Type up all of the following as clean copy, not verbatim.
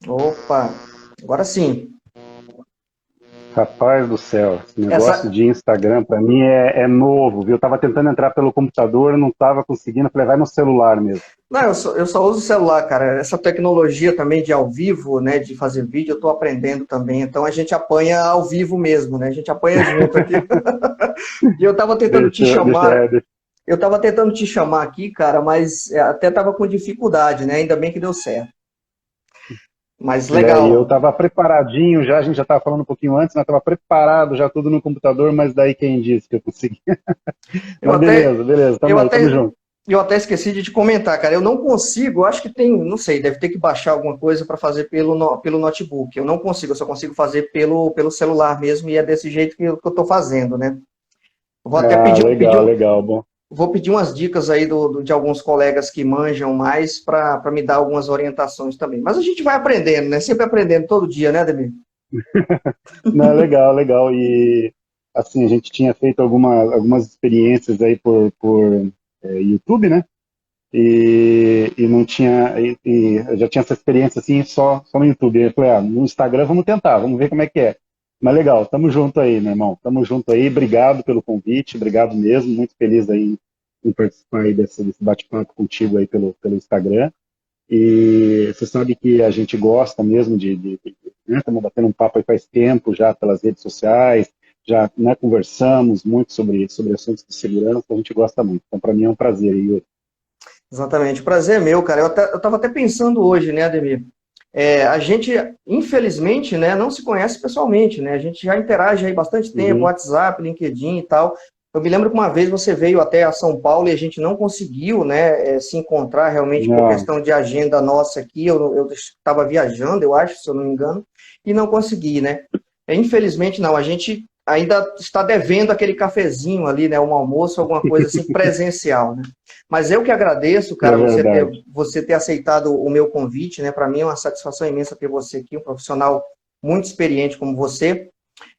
Opa, agora sim. Rapaz do céu, esse negócio Essa, de Instagram para mim é novo, viu? Eu tava tentando entrar pelo computador, não tava conseguindo, falei, vai no celular mesmo. não, eu só uso o celular, cara. Essa tecnologia também de ao vivo, né, de fazer vídeo, eu tô aprendendo também. Então a gente apanha ao vivo mesmo, né? A gente apanha junto aqui. E eu tava tentando te chamar, Deixa. eu tava tentando te chamar aqui, cara, mas até tava com dificuldade, né? Ainda bem que deu certo. Mas E eu legal. tava preparadinho já, a gente já tava falando um pouquinho antes, mas tava preparado já tudo no computador, mas daí quem disse que eu consegui? Eu Mas até, beleza, beleza, eu tamo aí, tamo até, junto. eu até esqueci de te comentar, cara. Eu não consigo, acho que tem, não sei, deve ter que baixar alguma coisa para fazer pelo notebook. Eu não consigo, eu só consigo fazer pelo celular mesmo, e é desse jeito que eu tô fazendo, né? Eu vou até Ah, legal, legal, bom. vou pedir umas dicas aí de alguns colegas que manjam mais para me dar algumas orientações também. Mas a gente vai aprendendo, né? Sempre aprendendo todo dia, né, Ademir? Não, legal, legal. E assim, a gente tinha feito algumas experiências aí por YouTube, né? E não tinha, e eu já tinha essa experiência assim só no YouTube. Eu falei, no Instagram vamos tentar, vamos ver como é que é. Mas legal, tamo junto aí, meu irmão. Tamo junto aí. Obrigado pelo convite, obrigado mesmo. Muito feliz aí em participar aí desse bate-papo contigo aí pelo Instagram. E você sabe que a gente gosta mesmo né, estamos batendo um papo aí faz tempo já pelas redes sociais, já, né, conversamos muito sobre assuntos de segurança, a gente gosta muito. Então, para mim é um prazer, Yuri. Exatamente. O prazer é meu, cara. Eu estava até pensando hoje, né, Ademir? A gente, infelizmente, né, não se conhece pessoalmente, né? A gente já interage aí bastante tempo, Uhum. WhatsApp, LinkedIn e tal. Eu me lembro que uma vez você veio até a São Paulo e a gente não conseguiu, né, se encontrar realmente por Não, questão de agenda nossa aqui. Eu estava viajando, eu acho, se eu não me engano, e não consegui, né? Infelizmente, não. A gente ainda está devendo aquele cafezinho ali, né, um almoço, alguma coisa assim presencial, né? Mas eu que agradeço, é cara, verdade. você ter aceitado o meu convite, né? Para mim é uma satisfação imensa ter você aqui, um profissional muito experiente como você.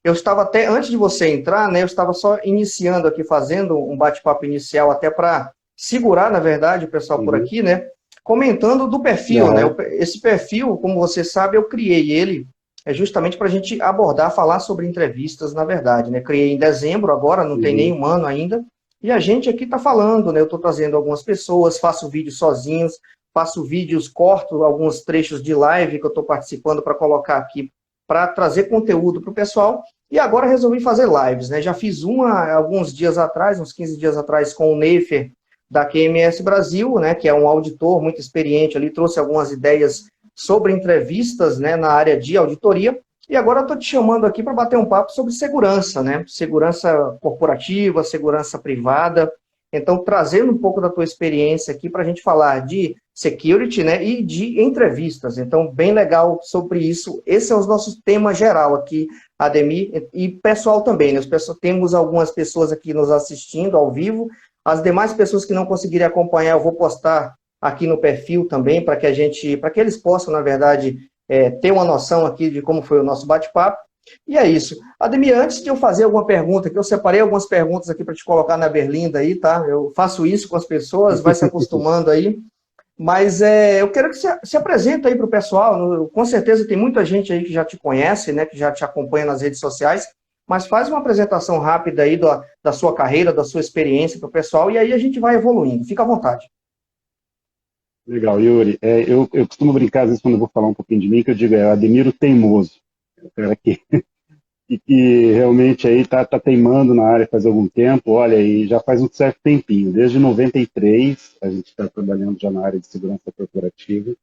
Eu estava até, antes de você entrar, né? Eu estava só iniciando aqui, fazendo um bate-papo inicial, até para segurar, na verdade, o pessoal por Uhum. aqui, né? Comentando do perfil, né? Aham. Esse perfil, como você sabe, eu criei ele justamente para a gente abordar, falar sobre entrevistas, na verdade, né? Criei em dezembro, agora, não tem nem Uhum. um ano ainda. E a gente aqui está falando, né? Eu estou trazendo algumas pessoas, faço vídeos sozinhos, faço vídeos, corto alguns trechos de live que eu estou participando para colocar aqui, para trazer conteúdo para o pessoal. E agora resolvi fazer lives, né? Já fiz uma alguns dias atrás, uns 15 dias atrás, com o Neifer da QMS Brasil, né? Que é um auditor muito experiente ali, trouxe algumas ideias sobre entrevistas, né? Na área de auditoria. E agora eu estou te chamando aqui para bater um papo sobre segurança, né? Segurança corporativa, segurança privada. Então, trazendo um pouco da tua experiência aqui para a gente falar de security, né? E de entrevistas. Então, bem legal sobre isso. Esse é o nosso tema geral aqui, Ademir, e pessoal também, né? Temos algumas pessoas aqui nos assistindo ao vivo. As demais pessoas que não conseguirem acompanhar, eu vou postar aqui no perfil também, para que eles possam, na verdade, ter uma noção aqui de como foi o nosso bate-papo. E é isso. Ademir, antes de eu fazer alguma pergunta, que eu separei algumas perguntas aqui para te colocar na berlinda aí, tá? Eu faço isso com as pessoas, vai se acostumando aí. Mas eu quero que você se apresente aí para o pessoal. Com certeza tem muita gente aí que já te conhece, né? Que já te acompanha nas redes sociais. Mas faz uma apresentação rápida aí da sua carreira, da sua experiência para o pessoal, e aí a gente vai evoluindo. Fica à vontade. Legal, Yuri. Eu costumo brincar, às vezes, quando eu vou falar um pouquinho de mim, que eu digo, eu admiro o teimoso. É o cara que realmente aí tá teimando na área faz algum tempo, olha, e já faz um certo tempinho, desde 93 a gente está trabalhando já na área de segurança corporativa.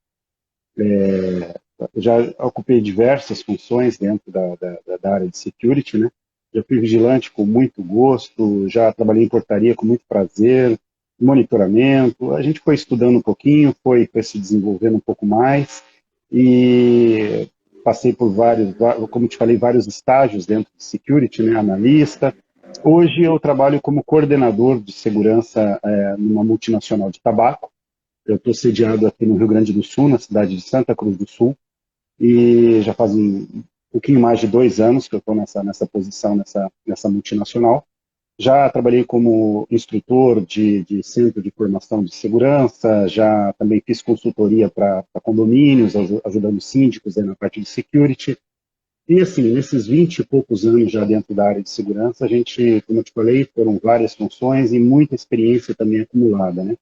Já ocupei diversas funções dentro da área de security, né? Já fui vigilante com muito gosto, já trabalhei em portaria com muito prazer, monitoramento. A gente foi estudando um pouquinho, foi se desenvolvendo um pouco mais e passei por como te falei, vários estágios dentro de security, né? Analista. Hoje eu trabalho como coordenador de segurança numa multinacional de tabaco. Eu estou sediado aqui no Rio Grande do Sul, na cidade de Santa Cruz do Sul, e já faz pouquinho mais de 2 anos que eu estou nessa posição, nessa multinacional. Já trabalhei como instrutor de centro de formação de segurança, já também fiz consultoria para condomínios, ajudando síndicos aí na parte de security. E assim, nesses 20 e poucos anos já dentro da área de segurança, a gente, como eu te falei, foram várias funções e muita experiência também acumulada, né?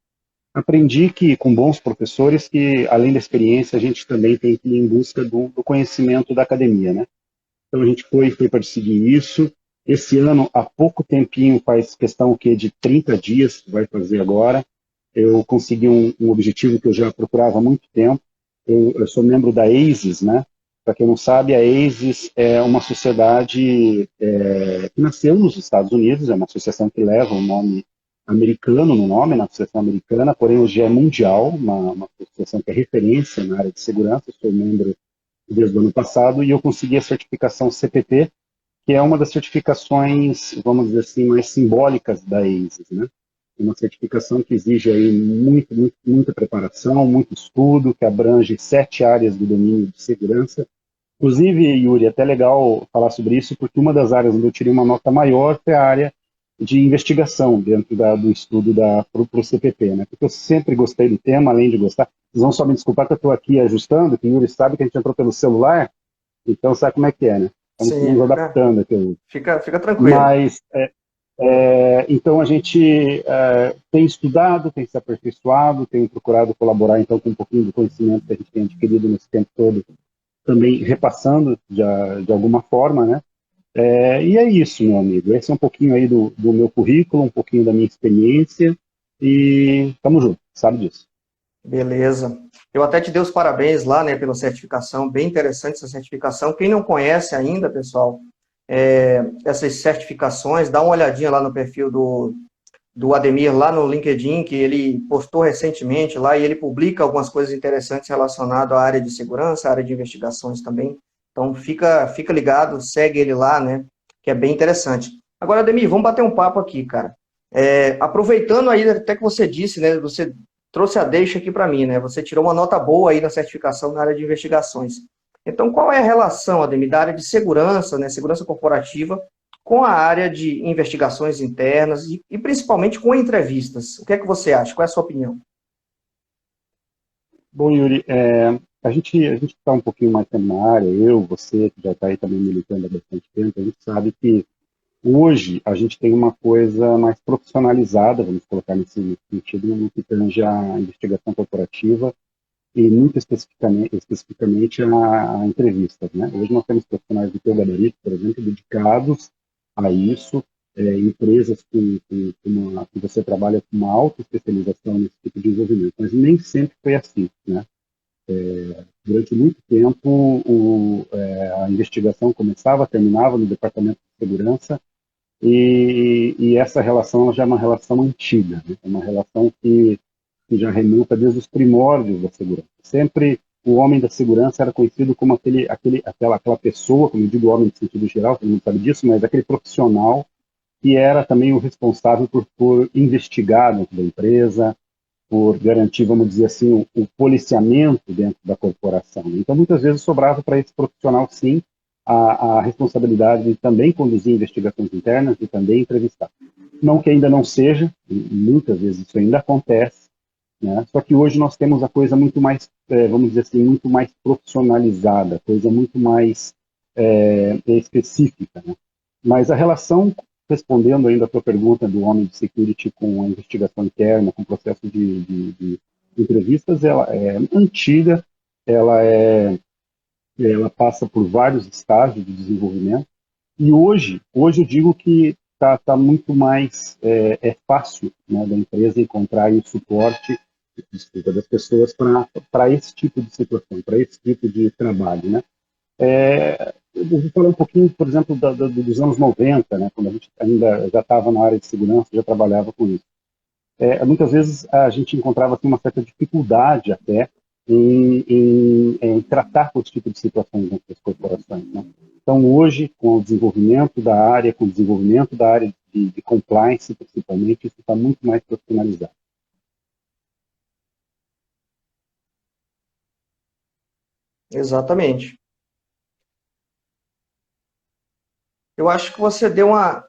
Aprendi que, com bons professores, que além da experiência, a gente também tem que ir em busca do conhecimento da academia, né? Então a gente foi para seguir isso. Esse ano, há pouco tempinho, faz questão o quê? De 30 dias, vai fazer agora, eu consegui um objetivo que eu já procurava há muito tempo. Eu sou membro da ASIS, né? Para quem não sabe, a ASIS é uma sociedade que nasceu nos Estados Unidos, é uma associação que leva o nome americano no nome, na associação americana, porém hoje é mundial, uma associação que é referência na área de segurança. Eu sou membro desde o ano passado e eu consegui a certificação CPT, que é uma das certificações, vamos dizer assim, mais simbólicas da ASIS, né? Uma certificação que exige aí muita preparação, muito estudo, que abrange 7 áreas do domínio de segurança. Inclusive, Yuri, é até legal falar sobre isso, porque uma das áreas onde eu tirei uma nota maior foi a área de investigação dentro do estudo para o CPP, né? Porque eu sempre gostei do tema, além de gostar. Vocês vão só me desculpar que eu estou aqui ajustando, que o Yuri sabe que a gente entrou pelo celular, então sabe como é que é, né? Estamos Sim, nos adaptando aqui. fica tranquilo. Mas então a gente tem estudado, tem se aperfeiçoado, tem procurado colaborar então com um pouquinho do conhecimento que a gente tem adquirido nesse tempo todo, também repassando de alguma forma, né? E é isso, meu amigo. Esse é um pouquinho aí do meu currículo, um pouquinho da minha experiência e tamo junto, sabe disso. Beleza. Eu até te dei os parabéns lá, né, pela certificação, bem interessante essa certificação. Quem não conhece ainda, pessoal, essas certificações, dá uma olhadinha lá no perfil do Ademir, lá no LinkedIn, que ele postou recentemente lá, e ele publica algumas coisas interessantes relacionadas à área de segurança, à área de investigações também. Então, fica ligado, segue ele lá, né, que é bem interessante. Agora, Ademir, vamos bater um papo aqui, cara. Aproveitando aí, até que você disse, né, você trouxe a deixa aqui para mim, né? Você tirou uma nota boa aí na certificação na área de investigações. Então, qual é a relação, Ademir, da área de segurança, né, segurança corporativa, com a área de investigações internas e principalmente com entrevistas? O que é que você acha? Qual é a sua opinião? Bom, Yuri, a gente está um pouquinho mais tempo na área, eu, você, que já está aí também militando há bastante tempo, a gente sabe que hoje a gente tem uma coisa mais profissionalizada, vamos colocar nesse sentido, no que tange a investigação corporativa e muito especificamente a entrevistas, né? Hoje nós temos profissionais do teu gabarito, por exemplo, dedicados a isso, empresas que você trabalha com uma alta especialização nesse tipo de desenvolvimento, mas nem sempre foi assim, né? Durante muito tempo, a investigação começava, terminava no departamento de segurança, e essa relação ela já é uma relação antiga, né? É uma relação que já remonta desde os primórdios da segurança. Sempre o homem da segurança era conhecido como aquela pessoa, como eu digo homem no sentido geral, todo mundo sabe disso, mas aquele profissional que era também o responsável por investigar dentro da empresa, por garantir, vamos dizer assim, o policiamento dentro da corporação. Então, muitas vezes sobrava para esse profissional, sim, a responsabilidade de também conduzir investigações internas e também entrevistar. Não que ainda não seja, muitas vezes isso ainda acontece, né? Só que hoje nós temos a coisa muito mais, vamos dizer assim, muito mais profissionalizada, coisa muito mais específica, né? Mas a relação, respondendo ainda a tua pergunta do homem de security com a investigação interna, com o processo de entrevistas, ela é antiga, ela, ela passa por vários estágios de desenvolvimento, e hoje eu digo que tá muito mais fácil, né, da empresa encontrar aí o suporte, desculpa, das pessoas para esse tipo de situação, para esse tipo de trabalho, né? Eu vou falar um pouquinho, por exemplo, dos anos 90, né, quando a gente ainda já estava na área de segurança, já trabalhava com isso. Muitas vezes a gente encontrava assim, uma certa dificuldade até em tratar com esse tipo de situações dentro das corporações, né? Então, hoje, com o desenvolvimento da área, com o desenvolvimento da área de compliance, principalmente, isso está muito mais profissionalizado. Exatamente. Eu acho que você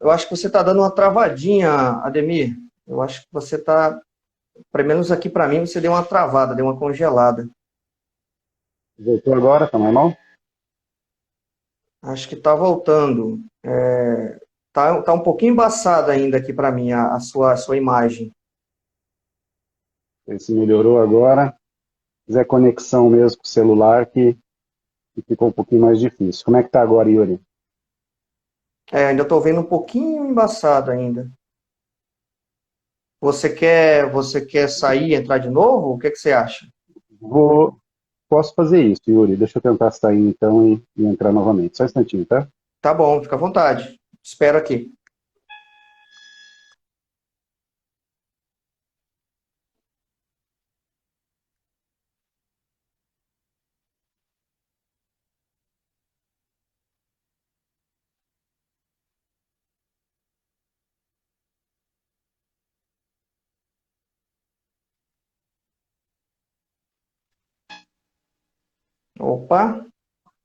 eu acho que você está dando uma travadinha, Ademir. Eu acho que você está, pelo menos aqui para mim, você deu uma travada, deu uma congelada. Voltou agora, tá normal? Acho que está voltando. Tá um pouquinho embaçada ainda aqui para mim a sua imagem. Ver se melhorou agora. Se fizer conexão mesmo com o celular, que ficou um pouquinho mais difícil. Como é que tá agora, Yuri? Ainda estou vendo um pouquinho embaçado ainda. Você quer sair e entrar de novo? O que que você acha? Vou, posso fazer isso, Yuri. Deixa eu tentar sair então e entrar novamente. Só um instantinho, tá? Tá bom, fica à vontade. Espero aqui. Opa,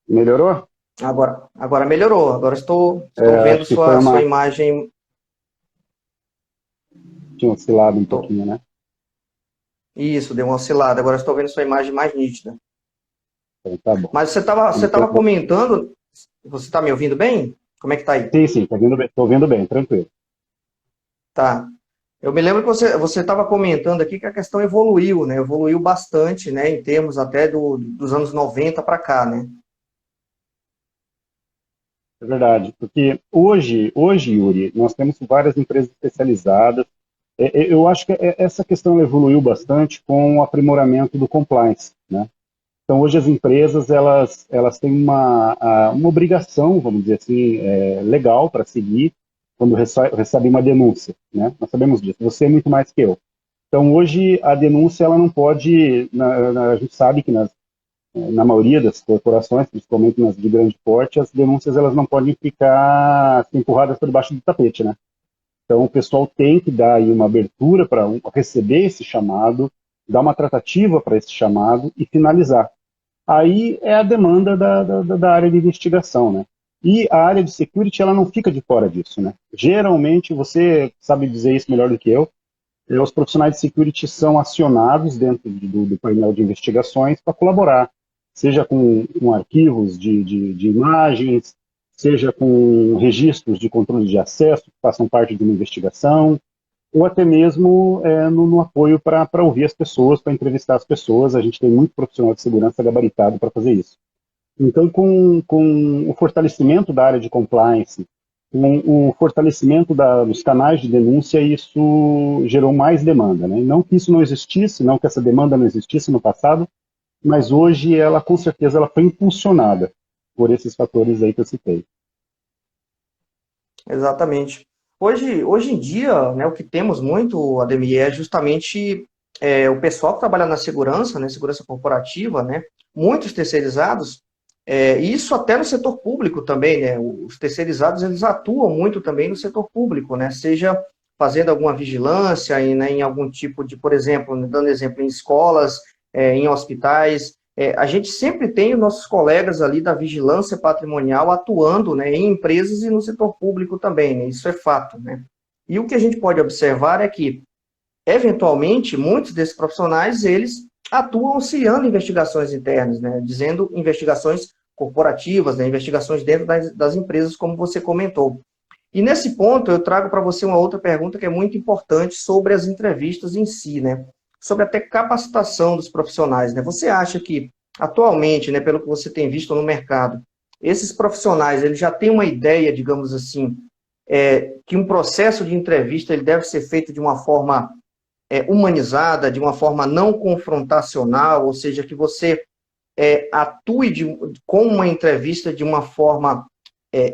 Melhorou? agora melhorou. Agora estou vendo Acho que foi sua uma. imagem. Tinha oscilado um Tô- pouquinho, né? Isso, deu uma oscilada. Agora estou vendo sua imagem mais nítida. Então, tá bom. Mas você Então, tava comentando. Você está me ouvindo bem? Como é que tá aí? sim, sim, tá vendo bem. Tô vendo bem, tranquilo. Tá. Eu me lembro que você estava comentando aqui que a questão evoluiu, né? Evoluiu bastante, né? Em termos até dos anos 90 para cá, né? É verdade, porque hoje, Yuri, nós temos várias empresas especializadas. Eu acho que essa questão evoluiu bastante com o aprimoramento do compliance, né? Então, hoje as empresas elas têm uma obrigação, vamos dizer assim, legal para seguir quando recebe uma denúncia, né? Nós sabemos disso. Você é muito mais que eu. Então, hoje a denúncia ela não pode, a gente sabe que na maioria das corporações, principalmente nas de grande porte, as denúncias elas não podem ficar assim, empurradas por debaixo do tapete, né? Então, o pessoal tem que dar aí uma abertura para receber esse chamado, dar uma tratativa para esse chamado e finalizar. Aí é a demanda da área de investigação, né? E a área de security, ela não fica de fora disso, né? Geralmente, você sabe dizer isso melhor do que eu, os profissionais de security são acionados dentro do painel de investigações para colaborar, seja com arquivos de imagens, seja com registros de controle de acesso que façam parte de uma investigação, ou até mesmo no apoio para ouvir as pessoas, para entrevistar as pessoas. A gente tem muito profissional de segurança gabaritado para fazer isso. Então, com o fortalecimento da área de compliance, com o fortalecimento dos canais de denúncia, isso gerou mais demanda, né? Não que isso não existisse, não que essa demanda não existisse no passado, mas hoje ela, com certeza, ela foi impulsionada por esses fatores aí que eu citei. Exatamente. Hoje em dia, né, o que temos muito, Ademir, é justamente o pessoal que trabalha na segurança, né, segurança corporativa, né, muitos terceirizados, isso até no setor público também, né, os terceirizados eles atuam muito também no setor público, né, seja fazendo alguma vigilância em algum tipo de, por exemplo, dando exemplo em escolas, em hospitais, a gente sempre tem os nossos colegas ali da vigilância patrimonial atuando, né, em empresas e no setor público também, né, isso é fato, né. E o que a gente pode observar é que, eventualmente, muitos desses profissionais, eles atuam auxiliando investigações internas, né, dizendo investigações corporativas, né, investigações dentro das empresas, como você comentou. E nesse ponto, eu trago para você uma outra pergunta que é muito importante sobre as entrevistas em si, né? Sobre até capacitação dos profissionais, né? Você acha que, atualmente, né, pelo que você tem visto no mercado, esses profissionais, eles já têm uma ideia, digamos assim, que um processo de entrevista ele deve ser feito de uma forma humanizada, de uma forma não confrontacional, ou seja, que você atue com uma entrevista de uma forma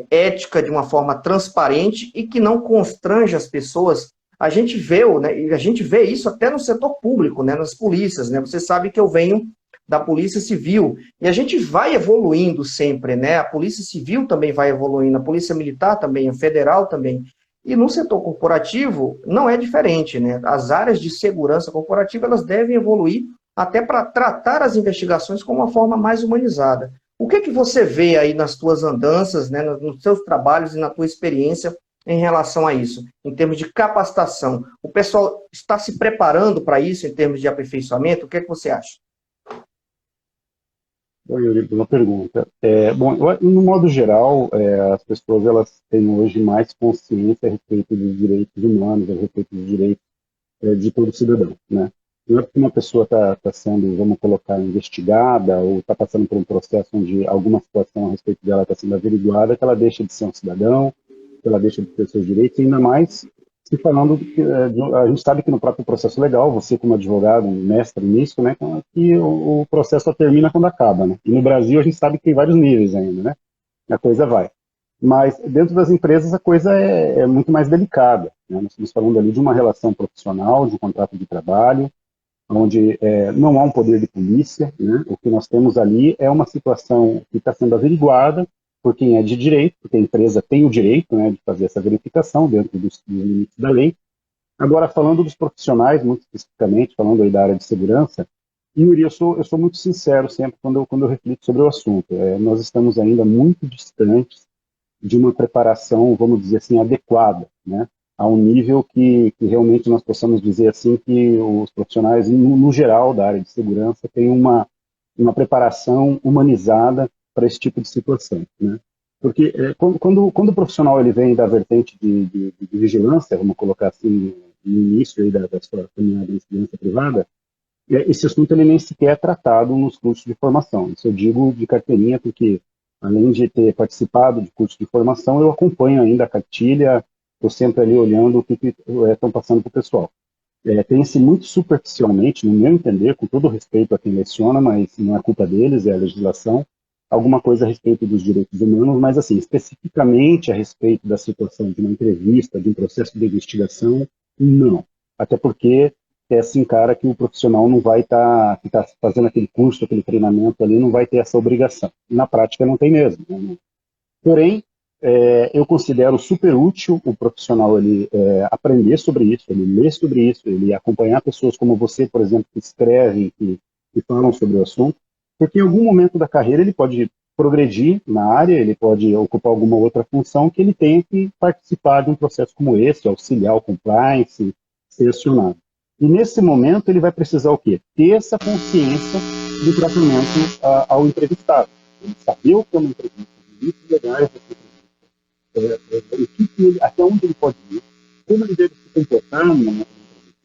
ética, de uma forma transparente e que não constrange as pessoas. A gente vê isso até no setor público, né, nas polícias, né? Você sabe que eu venho da Polícia Civil e a gente vai evoluindo sempre, né? A Polícia Civil também vai evoluindo, a Polícia Militar também, a Federal também. E no setor corporativo não é diferente, né? As áreas de segurança corporativa elas devem evoluir até para tratar as investigações com uma forma mais humanizada. O que que você vê aí nas tuas andanças, né, nos seus trabalhos e na tua experiência em relação a isso, em termos de capacitação? O pessoal está se preparando para isso em termos de aperfeiçoamento? O que é que você acha? Oi, Yuri, boa pergunta. Bom, no modo geral, as pessoas elas têm hoje mais consciência a respeito dos direitos humanos, a respeito dos direitos de todo cidadão, né? Não é porque uma pessoa está sendo, vamos colocar, investigada ou está passando por um processo onde alguma situação a respeito dela está sendo averiguada que ela deixa de ser um cidadão, que ela deixa de ter seus direitos, e ainda mais se falando que a gente sabe que no próprio processo legal, você como advogado, um mestre nisso, né, que o processo só termina quando acaba, né? E no Brasil a gente sabe que tem vários níveis ainda, né? A coisa vai. Mas dentro das empresas a coisa é muito mais delicada, né? Nós estamos falando ali de uma relação profissional, de um contrato de trabalho, onde não há um poder de polícia, né? O que nós temos ali é uma situação que está sendo averiguada por quem é de direito, porque a empresa tem o direito, né, de fazer essa verificação dentro dos limites da lei. Agora, falando dos profissionais, muito especificamente, falando aí da área de segurança, Yuri, eu sou muito sincero sempre quando eu reflito sobre o assunto. Nós estamos ainda muito distantes de uma preparação, vamos dizer assim, adequada, né? A um nível que realmente nós possamos dizer assim que os profissionais, no geral, da área de segurança, têm uma preparação humanizada para esse tipo de situação, né? Porque quando o profissional ele vem da vertente de vigilância, vamos colocar assim, no início aí da sua caminhada em segurança privada, esse assunto ele nem sequer é tratado nos cursos de formação. Isso eu digo de carteirinha porque, além de ter participado de cursos de formação, eu acompanho ainda a cartilha, estou sempre ali olhando o que estão passando para o pessoal. Tem-se muito superficialmente, no meu entender, com todo respeito a quem leciona, mas não é culpa deles, é a legislação, alguma coisa a respeito dos direitos humanos, mas assim, especificamente a respeito da situação de uma entrevista, de um processo de investigação, não. Até porque se encara que o profissional não vai estar fazendo aquele curso, aquele treinamento ali, não vai ter essa obrigação. Na prática não tem mesmo, né? Porém, eu considero super útil o profissional ele aprender sobre isso, ele ler sobre isso, ele acompanhar pessoas como você, por exemplo, que escrevem, que falam sobre o assunto, porque em algum momento da carreira ele pode progredir na área, ele pode ocupar alguma outra função que ele tenha que participar de um processo como esse, auxiliar o compliance, ser acionado. E nesse momento ele vai precisar o quê? Ter essa consciência do tratamento ao entrevistado. Ele saber o que é uma entrevista, os limites legais dessa entrevista, até onde ele pode ir, como ele deve se comportar numa entrevista.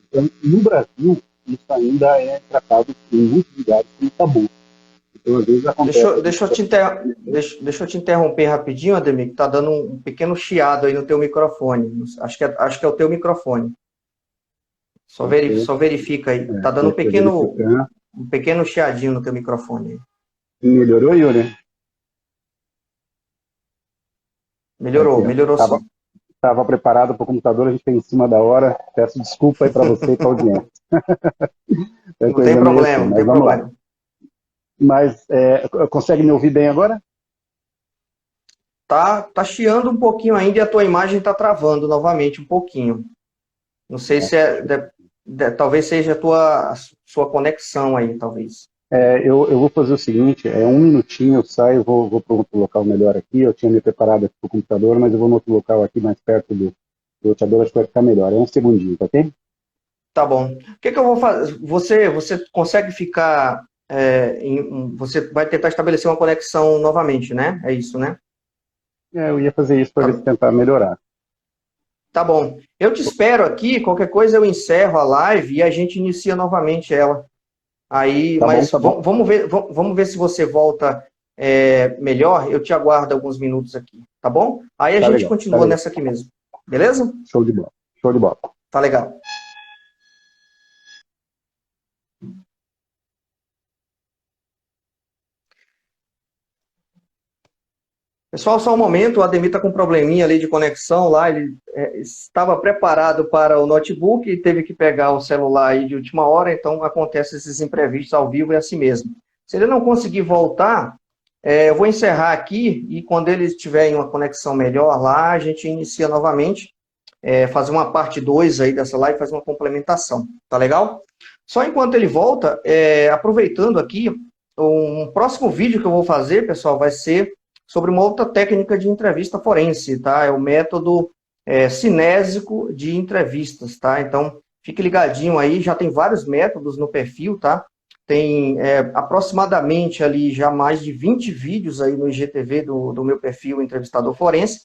Então, no Brasil, isso ainda é tratado em muitos lugares como tabu. Então, às vezes acontece... Deixa eu te interromper rapidinho, Ademir, que está dando um pequeno chiado aí no teu microfone. Acho que é o teu microfone. Só verifica aí. Está dando um pequeno chiadinho no teu microfone. Melhorou, Yuri? Melhorou sim. Estava preparado para o computador, a gente tem em cima da hora. Peço desculpa aí para você e para a audiência. Não tem problema, não tem problema. Mas consegue me ouvir bem agora? Tá chiando um pouquinho ainda e a tua imagem está travando novamente um pouquinho. Não sei se talvez seja a sua conexão aí, talvez. Eu vou fazer o seguinte, 1 minutinho, eu saio, vou para outro local melhor aqui, eu tinha me preparado aqui para o computador, mas eu vou no outro local aqui mais perto do roteador, acho que vai ficar melhor. 1 segundinho, tá ok? Tá bom. O que eu vou fazer? Você consegue ficar... você vai tentar estabelecer uma conexão novamente, né? É isso, né? Eu ia fazer isso para tentar melhorar. Tá bom. Eu te espero aqui, qualquer coisa eu encerro a live e a gente inicia novamente ela. Aí, tá mas bom. Vamos ver se você volta melhor. Eu te aguardo alguns minutos aqui, tá bom? Aí a gente continua nessa aqui mesmo. Beleza? Show de bola. Show de bola. Tá legal. Pessoal, só um momento, o Ademir está com um probleminha ali de conexão lá, ele estava preparado para o notebook e teve que pegar o celular aí de última hora, então acontece esses imprevistos ao vivo, é assim mesmo. Se ele não conseguir voltar, eu vou encerrar aqui e quando ele tiver em uma conexão melhor lá, a gente inicia novamente, fazer uma parte 2 aí dessa live, fazer uma complementação, tá legal? Só enquanto ele volta, aproveitando aqui, um próximo vídeo que eu vou fazer, pessoal, vai ser sobre uma outra técnica de entrevista forense, tá? É o método cinésico de entrevistas, tá? Então, fique ligadinho aí, já tem vários métodos no perfil, tá? Tem aproximadamente ali já mais de 20 vídeos aí no IGTV do meu perfil Entrevistador Forense.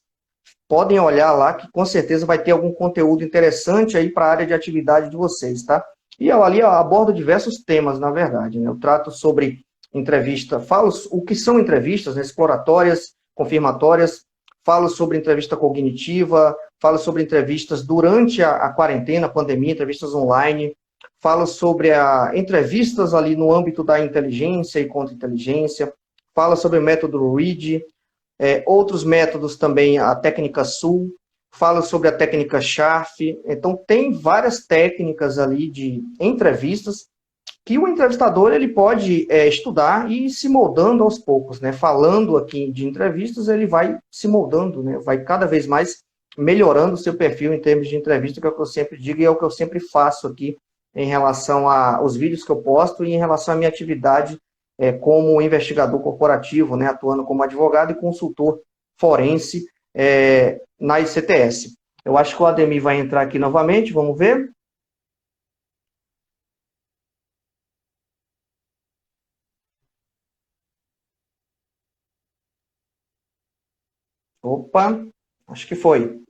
Podem olhar lá que com certeza vai ter algum conteúdo interessante aí para a área de atividade de vocês, tá? E eu ali abordo diversos temas, na verdade, né? Eu trato sobre entrevista, falo o que são entrevistas, né? Exploratórias, confirmatórias, falo sobre entrevista cognitiva, falo sobre entrevistas durante a quarentena, a pandemia, entrevistas online, falo sobre entrevistas ali no âmbito da inteligência e contra-inteligência, falo sobre o método READ, outros métodos também, a técnica SUL, fala sobre a técnica SHARF. Então, tem várias técnicas ali de entrevistas que o entrevistador ele pode estudar e ir se moldando aos poucos, né? Falando aqui de entrevistas, ele vai se moldando, né? Vai cada vez mais melhorando o seu perfil em termos de entrevista, que é o que eu sempre digo e é o que eu sempre faço aqui em relação aos vídeos que eu posto e em relação à minha atividade como investigador corporativo, né, atuando como advogado e consultor forense na ICTS. Eu acho que o Ademir vai entrar aqui novamente, vamos ver. Opa, acho que foi.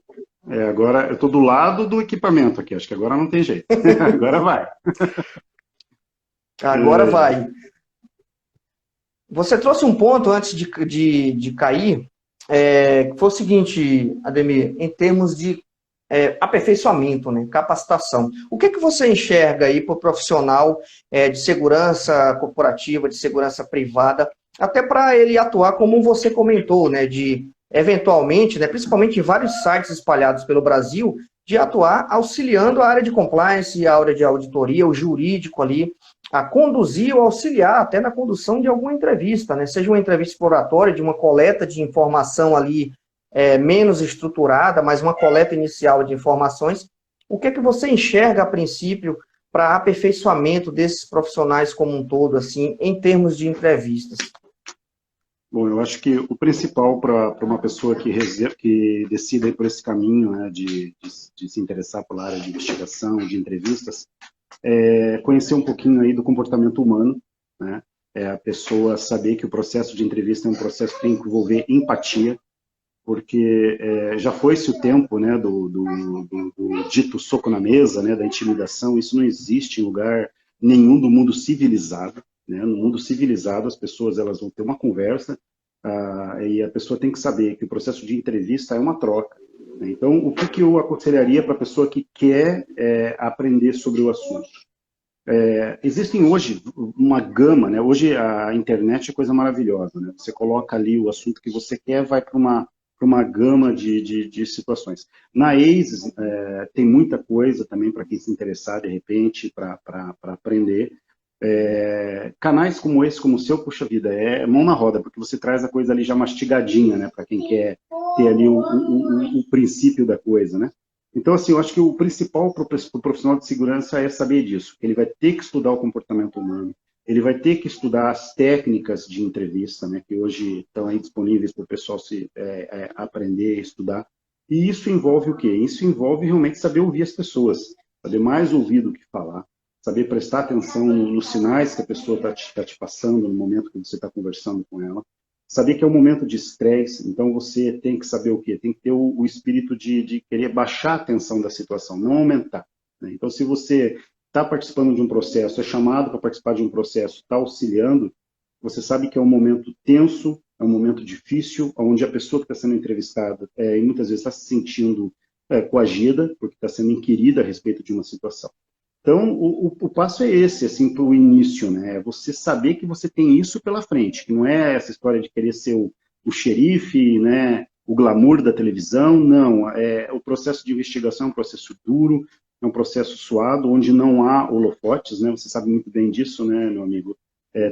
Agora eu estou do lado do equipamento aqui, acho que agora não tem jeito. Agora vai. Agora vai. Você trouxe um ponto antes de cair, que foi o seguinte, Ademir, em termos de aperfeiçoamento, né, capacitação. O que você enxerga aí para o profissional de segurança corporativa, de segurança privada, até para ele atuar como você comentou, né, de eventualmente, né, principalmente em vários sites espalhados pelo Brasil, de atuar auxiliando a área de compliance, a área de auditoria, o jurídico ali, a conduzir ou auxiliar até na condução de alguma entrevista, né? Seja uma entrevista exploratória, de uma coleta de informação ali menos estruturada, mas uma coleta inicial de informações. O que você enxerga a princípio para aperfeiçoamento desses profissionais como um todo, assim, em termos de entrevistas? Bom, eu acho que o principal para uma pessoa que decida ir por esse caminho, né, de se interessar pela área de investigação, de entrevistas, é conhecer um pouquinho aí do comportamento humano, né? A pessoa saber que o processo de entrevista é um processo que tem que envolver empatia, porque já foi-se o tempo, né, do dito soco na mesa, né, da intimidação. Isso não existe em lugar nenhum do mundo civilizado, né? No mundo civilizado as pessoas elas vão ter uma conversa e a pessoa tem que saber que o processo de entrevista é uma troca, né? Então, o que eu aconselharia para a pessoa que quer aprender sobre o assunto? Existem hoje uma gama, né? Hoje a internet é coisa maravilhosa, né? Você coloca ali o assunto que você quer, vai para uma gama de situações. Na ACES tem muita coisa também para quem se interessar, de repente, para aprender. Canais como esse, como o seu, puxa vida, é mão na roda, porque você traz a coisa ali já mastigadinha, né? Para quem quer ter ali o princípio da coisa, né? Então, assim, eu acho que o principal para o profissional de segurança é saber disso. Ele vai ter que estudar o comportamento humano, ele vai ter que estudar as técnicas de entrevista, né, que hoje estão aí disponíveis para o pessoal aprender, estudar. E isso envolve o quê? Isso envolve realmente saber ouvir as pessoas, saber mais ouvir do que falar, saber prestar atenção nos sinais que a pessoa está te passando no momento que você está conversando com ela. Saber que é um momento de estresse, então você tem que saber o quê? Tem que ter o espírito de querer baixar a tensão da situação, não aumentar, né? Então, se você está participando de um processo, é chamado para participar de um processo, está auxiliando, você sabe que é um momento tenso, é um momento difícil, onde a pessoa que está sendo entrevistada e muitas vezes está se sentindo coagida, porque está sendo inquirida a respeito de uma situação. Então, o passo é esse, assim, para o início, né? É você saber que você tem isso pela frente, que não é essa história de querer ser o xerife, né? O glamour da televisão, não. O processo de investigação é um processo duro, é um processo suado, onde não há holofotes, né? Você sabe muito bem disso, né, meu amigo?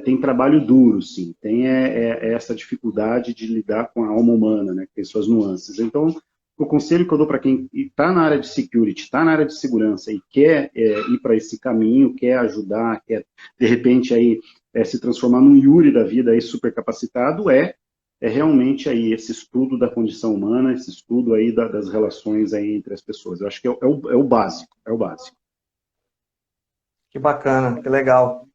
Tem trabalho duro, sim. Tem essa dificuldade de lidar com a alma humana, né? Que tem suas nuances. Então, o conselho que eu dou para quem está na área de security, está na área de segurança e quer ir para esse caminho, quer ajudar, quer, de repente, aí, se transformar num Yuri da vida aí super capacitado, é realmente aí esse estudo da condição humana, esse estudo aí das relações aí entre as pessoas. Eu acho que é o básico, é o básico. Que bacana, que legal.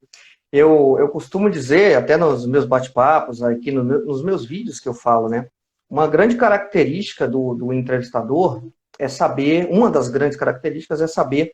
Eu costumo dizer, até nos meus bate-papos, aqui nos meus vídeos que eu falo, né? Uma grande característica do entrevistador é saber, uma das grandes características é saber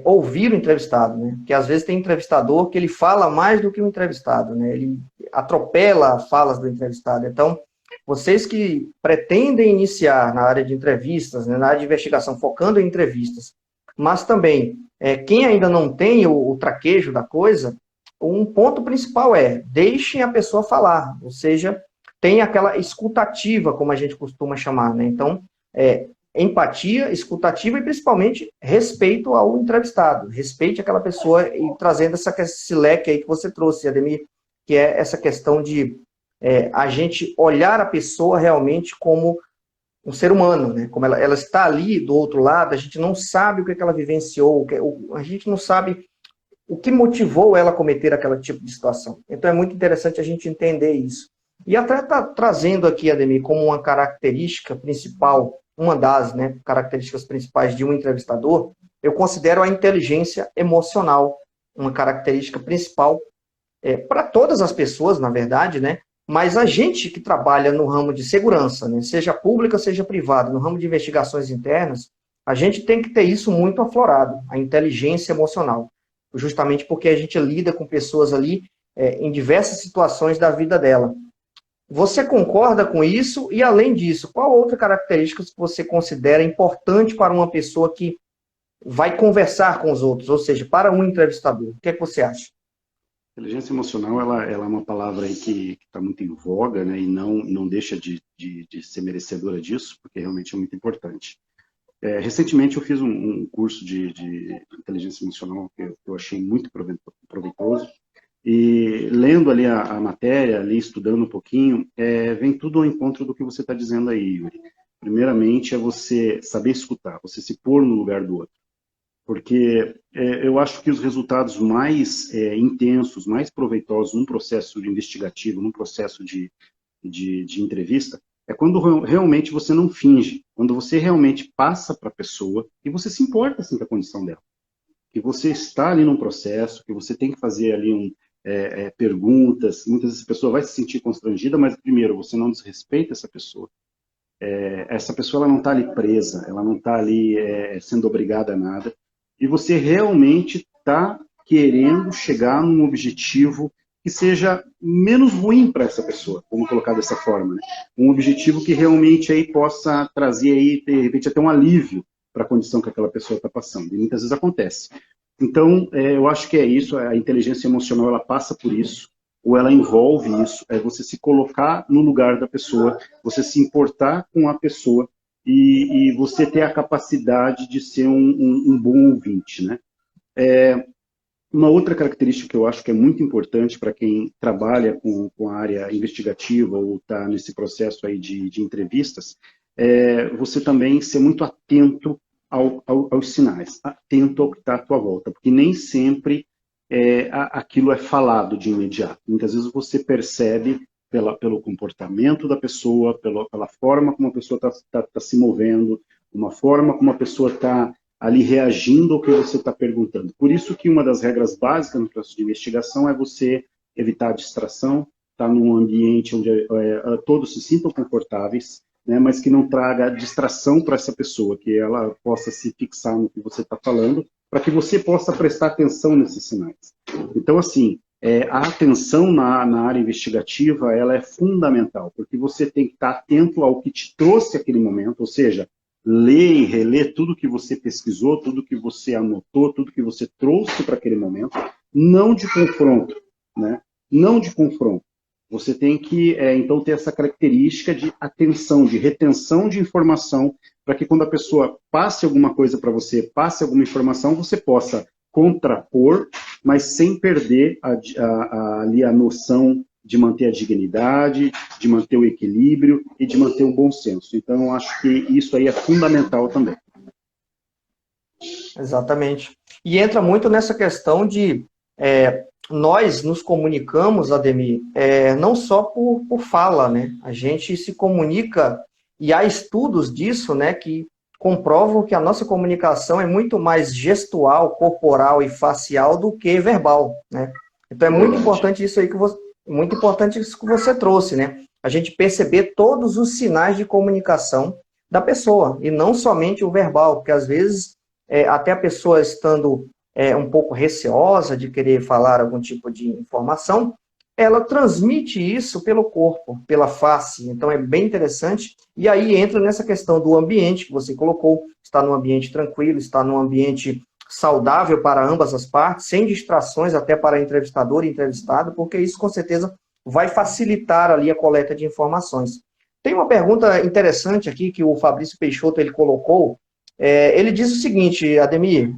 ouvir o entrevistado, né? Porque às vezes tem entrevistador que ele fala mais do que o entrevistado, né? Ele atropela falas do entrevistado. Então, vocês que pretendem iniciar na área de entrevistas, né, na área de investigação, focando em entrevistas, mas também quem ainda não tem o traquejo da coisa, um ponto principal é deixem a pessoa falar, ou seja, tem aquela escutativa, como a gente costuma chamar, né? Então, empatia, escutativa e principalmente respeito ao entrevistado, respeite aquela pessoa e trazendo esse leque aí que você trouxe, Ademir, que é essa questão de a gente olhar a pessoa realmente como um ser humano, né? Como ela está ali do outro lado, a gente não sabe o que ela vivenciou, a gente não sabe o que motivou ela a cometer aquele tipo de situação. Então é muito interessante a gente entender isso. E até está trazendo aqui, Ademir, como uma característica principal, uma das, né, características principais de um entrevistador, eu considero a inteligência emocional, uma característica principal para todas as pessoas, na verdade, né? Mas a gente que trabalha no ramo de segurança, né, seja pública, seja privada, no ramo de investigações internas, a gente tem que ter isso muito aflorado, a inteligência emocional. Justamente porque a gente lida com pessoas ali em diversas situações da vida dela. Você concorda com isso? E, além disso, qual outra característica você considera importante para uma pessoa que vai conversar com os outros, ou seja, para um entrevistador? O que é que você acha? Inteligência emocional, ela é uma palavra aí que está muito em voga, né, e não deixa de ser merecedora disso, porque realmente é muito importante. Recentemente eu fiz um curso de inteligência emocional que eu achei muito proveitoso, e lendo ali a matéria, ali estudando um pouquinho, vem tudo ao encontro do que você está dizendo aí, Yuri. Primeiramente é você saber escutar, você se pôr no lugar do outro. Porque eu acho que os resultados mais intensos, mais proveitosos num processo investigativo, num processo de entrevista, é quando realmente você não finge, quando você realmente passa para a pessoa e você se importa assim, com a condição dela. Que você está ali num processo, que você tem que fazer ali perguntas, muitas vezes a pessoa vai se sentir constrangida, mas primeiro, você não desrespeita essa pessoa. Essa pessoa ela não está ali presa, ela não está ali sendo obrigada a nada, e você realmente está querendo chegar num objetivo que seja menos ruim para essa pessoa, vamos colocar dessa forma, né? Um objetivo que realmente aí possa trazer aí, de repente, até um alívio para a condição que aquela pessoa está passando, e muitas vezes acontece. Então, eu acho que é isso, a inteligência emocional ela passa por isso, ou ela envolve isso, é você se colocar no lugar da pessoa, você se importar com a pessoa e você ter a capacidade de ser um bom ouvinte, né? Uma outra característica que eu acho que é muito importante para quem trabalha com a área investigativa ou está nesse processo aí de entrevistas, é você também ser muito atento aos sinais, atento ao que está à tua volta, porque nem sempre aquilo é falado de imediato. Muitas vezes você percebe pelo comportamento da pessoa, pela forma como a pessoa está se movendo, uma forma como a pessoa está ali reagindo ao que você está perguntando. Por isso que uma das regras básicas no processo de investigação é você evitar a distração, estar num ambiente onde todos se sintam confortáveis, né, mas que não traga distração para essa pessoa, que ela possa se fixar no que você está falando, para que você possa prestar atenção nesses sinais. Então, assim, a atenção na área investigativa, ela é fundamental, porque você tem que estar atento ao que te trouxe aquele momento, ou seja, ler e reler tudo que você pesquisou, tudo que você anotou, tudo que você trouxe para aquele momento, não de confronto, né? Não de confronto. Você tem que, então, ter essa característica de atenção, de retenção de informação, para que quando a pessoa passe alguma coisa para você, passe alguma informação, você possa contrapor, mas sem perder ali a noção de manter a dignidade, de manter o equilíbrio e de manter o bom senso. Então, eu acho que isso aí é fundamental também. Exatamente. E entra muito nessa questão de nós nos comunicamos, Ademir, não só por fala, né? A gente se comunica, e há estudos disso, né, que comprovam que a nossa comunicação é muito mais gestual, corporal e facial do que verbal, né? Então é muito importante isso aí muito importante isso que você trouxe, né? A gente perceber todos os sinais de comunicação da pessoa, e não somente o verbal, porque às vezes até a pessoa estando um pouco receosa de querer falar algum tipo de informação, ela transmite isso pelo corpo, pela face. Então é bem interessante. E aí entra nessa questão do ambiente que você colocou, está num ambiente tranquilo, está num ambiente saudável para ambas as partes, sem distrações até para entrevistador e entrevistado, porque isso com certeza vai facilitar ali a coleta de informações. Tem uma pergunta interessante aqui que o Fabrício Peixoto ele colocou. Ele diz o seguinte, Ademir,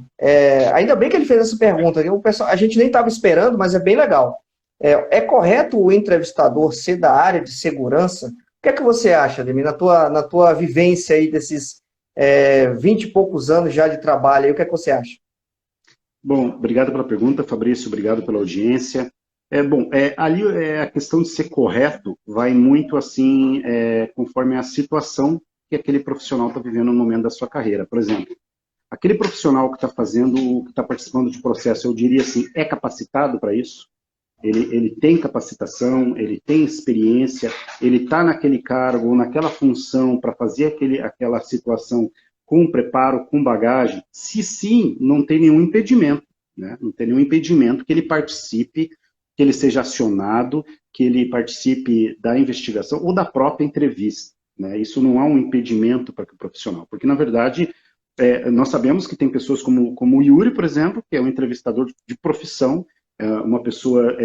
ainda bem que ele fez essa pergunta, a gente nem estava esperando, mas é bem legal. É correto o entrevistador ser da área de segurança? O que é que você acha, Ademir, na tua vivência aí desses 20 e poucos anos já de trabalho, aí, o que é que você acha? Bom, obrigado pela pergunta, Fabrício, obrigado pela audiência. Ali a questão de ser correto vai muito assim, conforme a situação que aquele profissional está vivendo no momento da sua carreira. Por exemplo, aquele profissional que está participando de processo, eu diria assim, é capacitado para isso? Ele tem capacitação, ele tem experiência, ele está naquele cargo, naquela função para fazer aquela situação com preparo, com bagagem? Se sim, não tem nenhum impedimento, né? Não tem nenhum impedimento que ele participe, que ele seja acionado, que ele participe da investigação ou da própria entrevista, né? Isso não há um impedimento para o profissional, porque na verdade nós sabemos que tem pessoas como o Yuri, por exemplo, que é um entrevistador de profissão, uma pessoa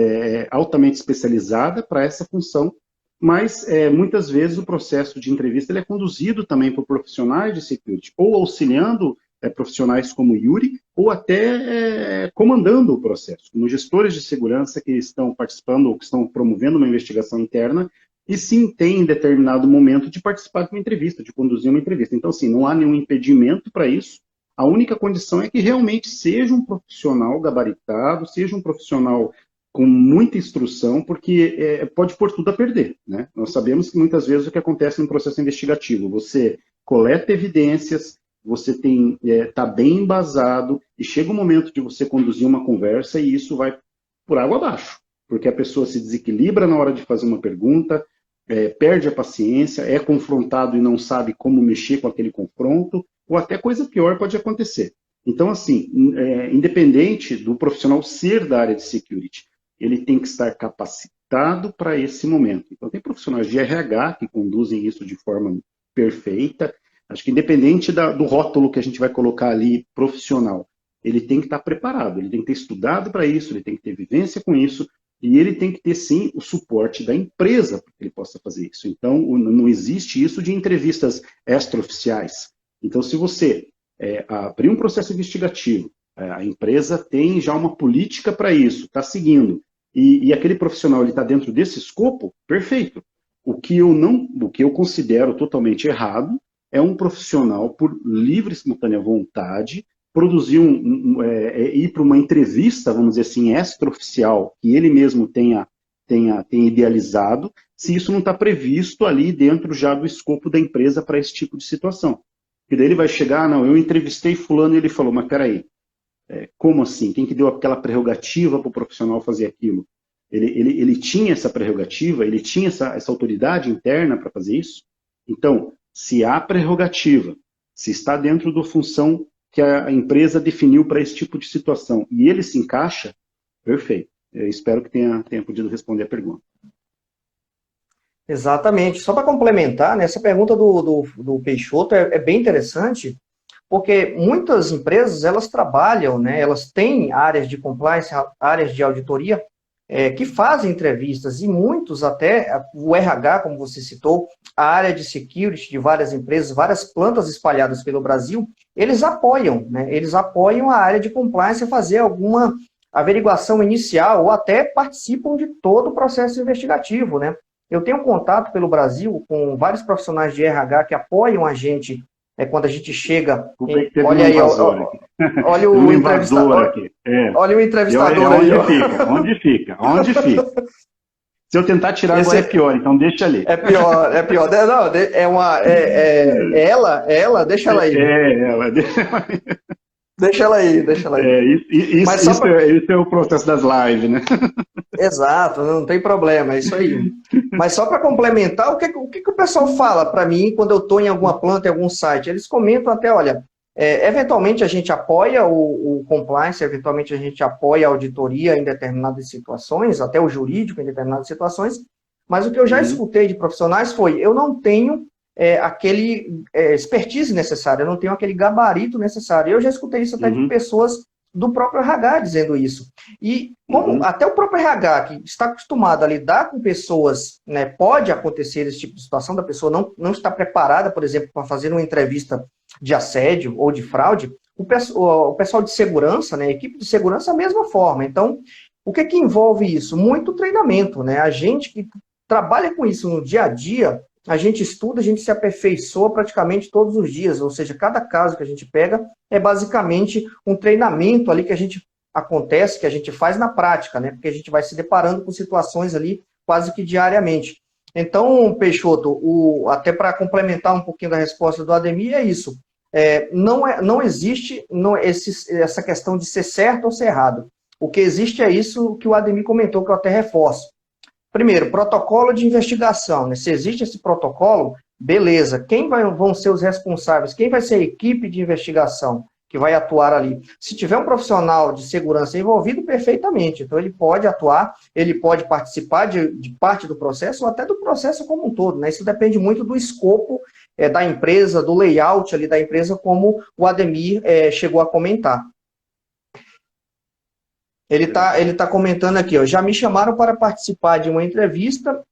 altamente especializada para essa função, mas muitas vezes o processo de entrevista ele é conduzido também por profissionais de security, ou auxiliando profissionais como o Yuri, ou até comandando o processo, como gestores de segurança que estão participando ou que estão promovendo uma investigação interna, e sim tem em determinado momento de participar de uma entrevista, de conduzir uma entrevista. Então, assim, não há nenhum impedimento para isso. A única condição é que realmente seja um profissional gabaritado, seja um profissional com muita instrução, porque pode pôr tudo a perder, né? Nós sabemos que muitas vezes o que acontece no processo investigativo, você coleta evidências, você está bem embasado, e chega o momento de você conduzir uma conversa e isso vai por água abaixo, porque a pessoa se desequilibra na hora de fazer uma pergunta, perde a paciência, é confrontado e não sabe como mexer com aquele confronto, ou até coisa pior pode acontecer. Então, assim, independente do profissional ser da área de security, ele tem que estar capacitado para esse momento. Então, tem profissionais de RH que conduzem isso de forma perfeita. Acho que independente do rótulo que a gente vai colocar ali, profissional, ele tem que estar preparado, ele tem que ter estudado para isso, ele tem que ter vivência com isso, e ele tem que ter, sim, o suporte da empresa para que ele possa fazer isso. Então, não existe isso de entrevistas extraoficiais. Então, se você abrir um processo investigativo, a empresa tem já uma política para isso, está seguindo, e aquele profissional está dentro desse escopo, perfeito. O que eu considero totalmente errado é um profissional, por livre e espontânea vontade, produzir ir para uma entrevista, vamos dizer assim, extraoficial, que ele mesmo tenha idealizado, se isso não está previsto ali dentro já do escopo da empresa para esse tipo de situação. E daí ele vai chegar, não, eu entrevistei fulano e ele falou, mas peraí, como assim? Quem que deu aquela prerrogativa para o profissional fazer aquilo? Ele tinha essa prerrogativa, ele tinha essa autoridade interna para fazer isso? Então, se há prerrogativa, se está dentro da função que a empresa definiu para esse tipo de situação e ele se encaixa, perfeito. Eu espero que tenha podido responder a pergunta. Exatamente. Só para complementar, né, essa pergunta do Peixoto é bem interessante, porque muitas empresas, elas trabalham, né, elas têm áreas de compliance, áreas de auditoria, que fazem entrevistas, e muitos até, o RH, como você citou, a área de security de várias empresas, várias plantas espalhadas pelo Brasil, eles apoiam, né, eles apoiam a área de compliance a fazer alguma averiguação inicial, ou até participam de todo o processo investigativo, né. Eu tenho contato pelo Brasil com vários profissionais de RH que apoiam a gente é quando a gente chega, Teve olha um aí, invasor aqui. olha Um o invasor entrevistador, aqui. É. olha o entrevistador aí, Onde ó. fica? Onde fica? Onde fica? Se eu tentar tirar agora é Esse pior, então deixa ali. é pior, é pior. Não, é ela, deixa ela aí. Ela. Deixa ela aí, deixa ela aí. Mas só para Isso é o processo das lives, né? Exato, não tem problema, é isso aí. Mas só para complementar, o que o pessoal fala para mim quando eu estou em alguma planta, em algum site? Eles comentam até, olha, eventualmente a gente apoia o compliance, eventualmente a gente apoia a auditoria em determinadas situações, até o jurídico em determinadas situações, mas o que eu já escutei de profissionais foi, eu não tenho aquele expertise necessário, eu não tenho aquele gabarito necessário. Eu já escutei isso até de pessoas do próprio RH dizendo isso. E como até o próprio RH, que está acostumado a lidar com pessoas, né, pode acontecer esse tipo de situação, da pessoa não está preparada, por exemplo, para fazer uma entrevista de assédio ou de fraude, o pessoal de segurança, né, a equipe de segurança, a mesma forma. Então, o que envolve isso? Muito treinamento, né? A gente que trabalha com isso no dia a dia, a gente estuda, a gente se aperfeiçoa praticamente todos os dias, ou seja, cada caso que a gente pega é basicamente um treinamento ali que a gente acontece, que a gente faz na prática, né? Porque a gente vai se deparando com situações ali quase que diariamente. Então, Peixoto, até para complementar um pouquinho da resposta do Ademir, é isso. Não existe essa questão de ser certo ou ser errado. O que existe é isso que o Ademir comentou, que eu até reforço. Primeiro, protocolo de investigação, né? Se existe esse protocolo, beleza. Quem vão ser os responsáveis? Quem vai ser a equipe de investigação que vai atuar ali? Se tiver um profissional de segurança envolvido, perfeitamente. Então, ele pode atuar, ele pode participar de parte do processo ou até do processo como um todo, né? Isso depende muito do escopo da empresa, do layout ali da empresa, como o Ademir chegou a comentar. Ele tá comentando aqui, ó, já me chamaram para participar de uma entrevista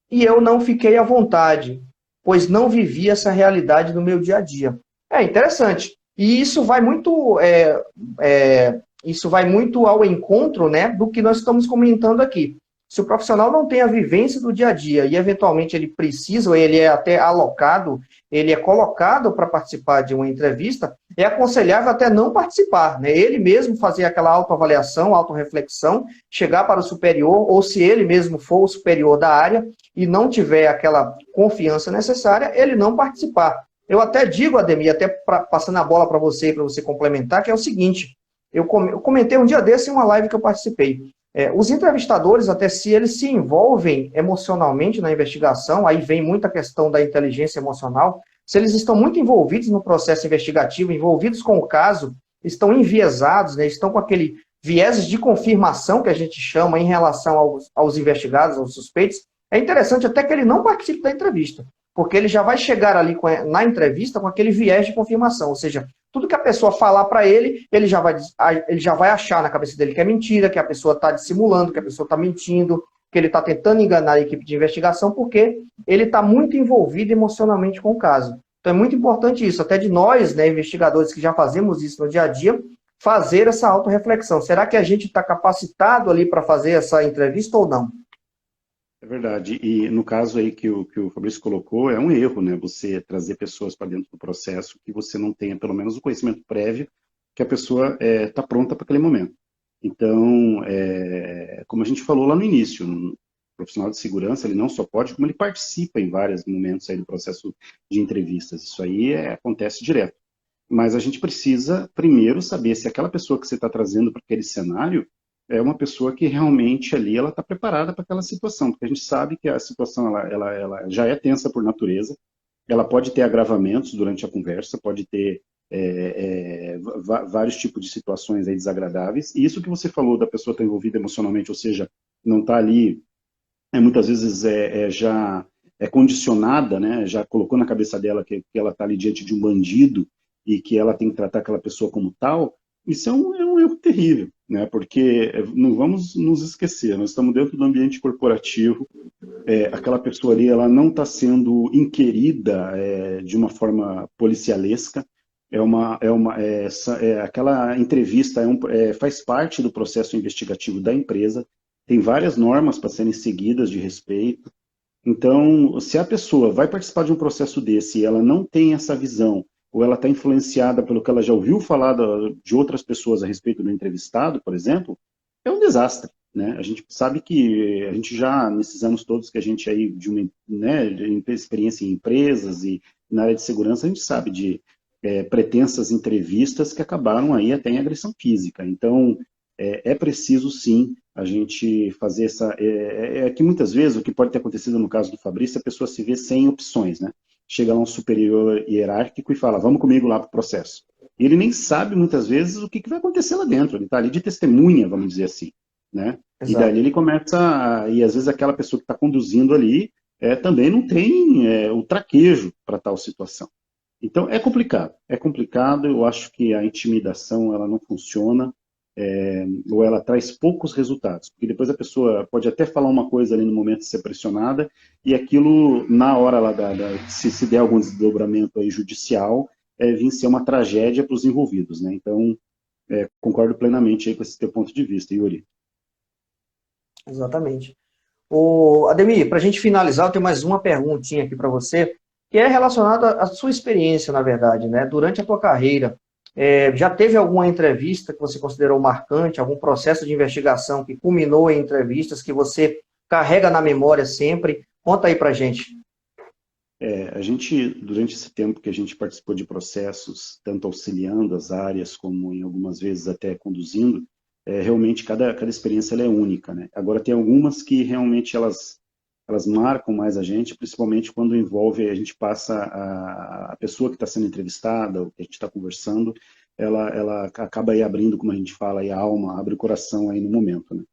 e eu não fiquei à vontade, pois não vivi essa realidade no meu dia a dia. É interessante. E isso vai muito, isso vai muito ao encontro, né, do que nós estamos comentando aqui. Se o profissional não tem a vivência do dia a dia e, eventualmente, ele precisa, ou ele é até alocado, ele é colocado para participar de uma entrevista, é aconselhável até não participar, né? Ele mesmo fazer aquela autoavaliação, autorreflexão, chegar para o superior, ou se ele mesmo for o superior da área e não tiver aquela confiança necessária, ele não participar. Eu até digo, Ademir, até passando a bola para você complementar, que é o seguinte, eu comentei um dia desse em uma live que eu participei. Os entrevistadores, até se eles se envolvem emocionalmente na investigação, aí vem muita questão da inteligência emocional, se eles estão muito envolvidos no processo investigativo, envolvidos com o caso, estão enviesados, né, estão com aquele viés de confirmação que a gente chama em relação aos investigados, aos suspeitos, é interessante até que ele não participe da entrevista, porque ele já vai chegar ali na entrevista com aquele viés de confirmação, ou seja, tudo que a pessoa falar para ele, ele já vai achar na cabeça dele que é mentira, que a pessoa está dissimulando, que a pessoa está mentindo, que ele está tentando enganar a equipe de investigação, porque ele está muito envolvido emocionalmente com o caso. Então é muito importante isso, até de nós, né, investigadores que já fazemos isso no dia a dia, fazer essa autorreflexão. Será que a gente está capacitado ali para fazer essa entrevista ou não? É verdade. E no caso aí que o Fabrício colocou, é um erro, né? Você trazer pessoas para dentro do processo que você não tenha pelo menos o conhecimento prévio que a pessoa está pronta para aquele momento. Então, como a gente falou lá no início, o profissional de segurança, ele não só pode, como ele participa em vários momentos aí do processo de entrevistas. Isso aí acontece direto. Mas a gente precisa, primeiro, saber se aquela pessoa que você está trazendo para aquele cenário é uma pessoa que realmente ali ela está preparada para aquela situação, porque a gente sabe que a situação ela já é tensa por natureza, ela pode ter agravamentos durante a conversa, pode ter vários tipos de situações aí desagradáveis, e isso que você falou da pessoa estar envolvida emocionalmente, ou seja, não está ali, muitas vezes já condicionada, né, já colocou na cabeça dela que ela está ali diante de um bandido e que ela tem que tratar aquela pessoa como tal, isso é um erro terrível, né? Porque não vamos nos esquecer, nós estamos dentro do ambiente corporativo, aquela pessoa ali ela não está sendo inquirida de uma forma policialesca, aquela entrevista faz parte do processo investigativo da empresa, tem várias normas para serem seguidas de respeito. Então, se a pessoa vai participar de um processo desse e ela não tem essa visão, ou ela está influenciada pelo que ela já ouviu falar de outras pessoas a respeito do entrevistado, por exemplo, é um desastre. Né? A gente sabe que a gente já, nesses anos todos que a gente aí, de experiência em empresas e na área de segurança, a gente sabe de pretensas entrevistas que acabaram aí até em agressão física. Então, é preciso sim a gente fazer essa... que muitas vezes o que pode ter acontecido no caso do Fabrício, a pessoa se vê sem opções, né? Chega lá um superior hierárquico e fala, vamos comigo lá para o processo. E ele nem sabe muitas vezes o que vai acontecer lá dentro, ele está ali de testemunha, vamos dizer assim. Né? E daí Exato. ele começa, e às vezes aquela pessoa que está conduzindo ali também não tem o traquejo para tal situação. Então é complicado, eu acho que a intimidação ela não funciona, ou ela traz poucos resultados, porque depois a pessoa pode até falar uma coisa ali no momento de ser pressionada, e aquilo, na hora lá se der algum desdobramento aí judicial, vir ser uma tragédia para os envolvidos. Né? Então, concordo plenamente aí com esse teu ponto de vista, Yuri. Exatamente. Ademir, para a gente finalizar, eu tenho mais uma perguntinha aqui para você, que é relacionada à sua experiência, na verdade, né? Durante a tua carreira, já teve alguma entrevista que você considerou marcante, algum processo de investigação que culminou em entrevistas que você carrega na memória sempre? Conta aí para a gente. A gente, durante esse tempo que a gente participou de processos, tanto auxiliando as áreas, como em algumas vezes até conduzindo, realmente cada experiência ela é única, né? Agora tem algumas que realmente elas marcam mais a gente, principalmente quando envolve, a gente passa a pessoa que está sendo entrevistada, o que a gente está conversando, ela acaba aí abrindo, como a gente fala, aí a alma, abre o coração aí no momento, né?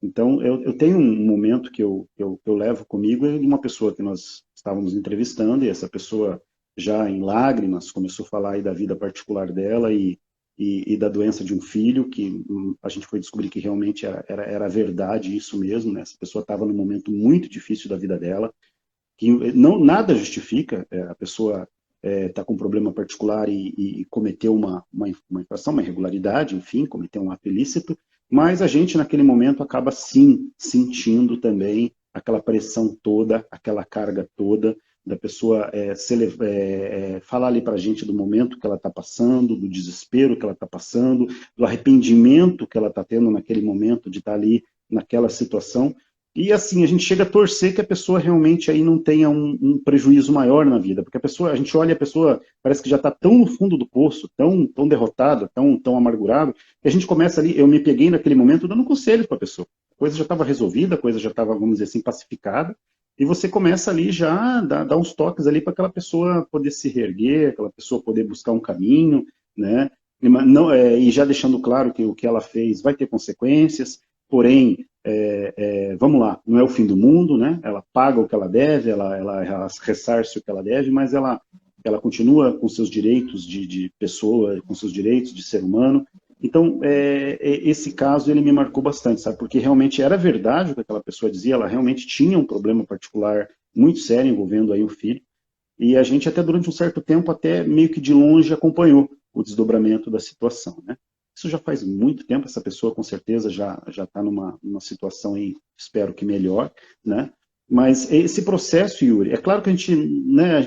Então, eu tenho um momento que eu levo comigo de uma pessoa que nós estávamos entrevistando, e essa pessoa, já em lágrimas, começou a falar aí da vida particular dela e da doença de um filho, que a gente foi descobrir que realmente era verdade isso mesmo, né? Essa pessoa estava num momento muito difícil da vida dela, que não, nada justifica a pessoa estar com um problema particular e cometer uma infração, uma irregularidade, enfim, cometer um ato ilícito, mas a gente naquele momento acaba sim sentindo também aquela pressão toda, aquela carga toda da pessoa falar ali para a gente do momento que ela está passando, do desespero que ela está passando, do arrependimento que ela está tendo naquele momento de estar ali naquela situação. E assim, a gente chega a torcer que a pessoa realmente aí não tenha um prejuízo maior na vida, porque a gente olha a pessoa, parece que já está tão no fundo do poço, tão derrotada, tão amargurado, que a gente começa ali, eu me peguei naquele momento dando conselhos para a pessoa. A coisa já estava resolvida, a coisa já estava, vamos dizer assim, pacificada, e você começa ali já a dar uns toques ali para aquela pessoa poder se reerguer, aquela pessoa poder buscar um caminho, né? E já deixando claro que o que ela fez vai ter consequências, porém, vamos lá, não é o fim do mundo, né? Ela paga o que ela deve, ela ressarce o que ela deve, mas ela continua com seus direitos de pessoa, com seus direitos de ser humano. Então, esse caso ele me marcou bastante, sabe? Porque realmente era verdade o que aquela pessoa dizia, ela realmente tinha um problema particular muito sério envolvendo aí o filho, e a gente até durante um certo tempo, até meio que de longe acompanhou o desdobramento da situação, né? Isso já faz muito tempo, essa pessoa com certeza já está numa situação aí, espero que melhor, né? Mas esse processo, Yuri, é claro que a gente